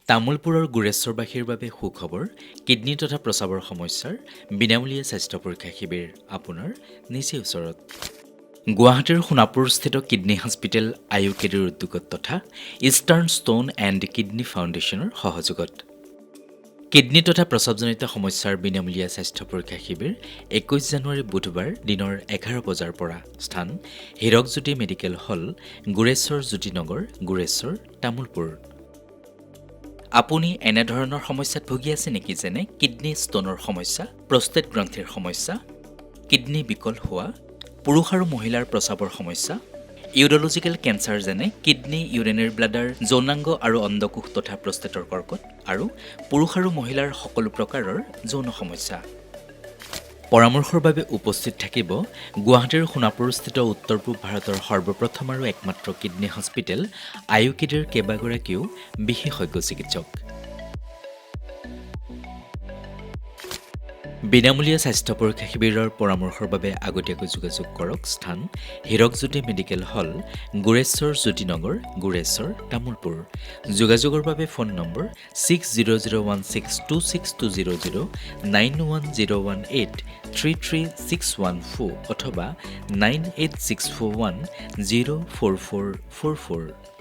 তামুলপুৰৰ গুৰেশ্বৰবাসীৰ বাবে সুখবৰ কিডনী তথা প্ৰস্ৰাৱৰ সমস্যাৰ বিনামূলীয়া স্বাস্থ্য পৰীক্ষা শিবিৰ আপোনাৰ নিচেই ওচৰত। গুৱাহাটীৰ সোণাপুৰস্থিত কিডনী হস্পিটেল iUKDৰ উদ্যোগত তথা ইষ্টাৰ্ণ ষ্টোন এণ্ড কিডনী ফাউণ্ডেশ্যনৰ সহযোগত কিডনী তথা প্ৰস্ৰাৱজনিত সমস্যাৰ বিনামূলীয়া স্বাস্থ্য পৰীক্ষা শিবিৰ 21 জানুৱাৰী বুধবাৰ দিনৰ 11 বজাৰ পৰা স্থান হীৰকজ্যোতি মেডিকেল হল গুৰেশ্বৰ জ্যোতিনগৰ গুৰেশ্বৰ তামুলপুৰ। আপুনি এনেধৰণৰ সমস্যাত ভুগি আছে নেকি, যেনে কিডনী ষ্টোনৰ সমস্যা, প্ৰষ্টেট গ্ৰন্থিৰ সমস্যা, কিডনী বিকল হোৱা, পুৰুষ আৰু মহিলাৰ প্ৰস্ৰাৱৰ সমস্যা, ইউৰলজিকেল কেঞ্চাৰ যেনে কিডনী, ইউৰিনেৰী ব্লাডাৰ, যৌনাংগ আৰু অণ্ডকোষ তথা প্ৰষ্টেটৰ কৰ্কট আৰু পুৰুষ আৰু মহিলাৰ সকলো প্ৰকাৰৰ যৌন সমস্যা। পৰামৰ্শৰ বাবে উপস্থিত থাকিব গুৱাহাটীৰ সোণাপুৰস্থিত উত্তৰ পূব ভাৰতৰ সৰ্বপ্ৰথম আৰু একমাত্ৰ কিডনী হস্পিটেল iUKDৰ কেইবাগৰাকীও বিশেষজ্ঞ চিকিৎসক। বিনামূলীয়া স্বাস্থ্য পৰীক্ষা শিবিৰৰ পৰামৰ্শৰ বাবে আগতীয়াকৈ যোগাযোগ কৰক। স্থান হীৰকজ্যোতি মেডিকেল হল গুৰেশ্বৰ জ্যোতিনগৰ গুৰেশ্বৰ তামুলপুৰ। যোগাযোগৰ বাবে ফোন নম্বৰ 6001626200 9101833614 অথবা 98641044444।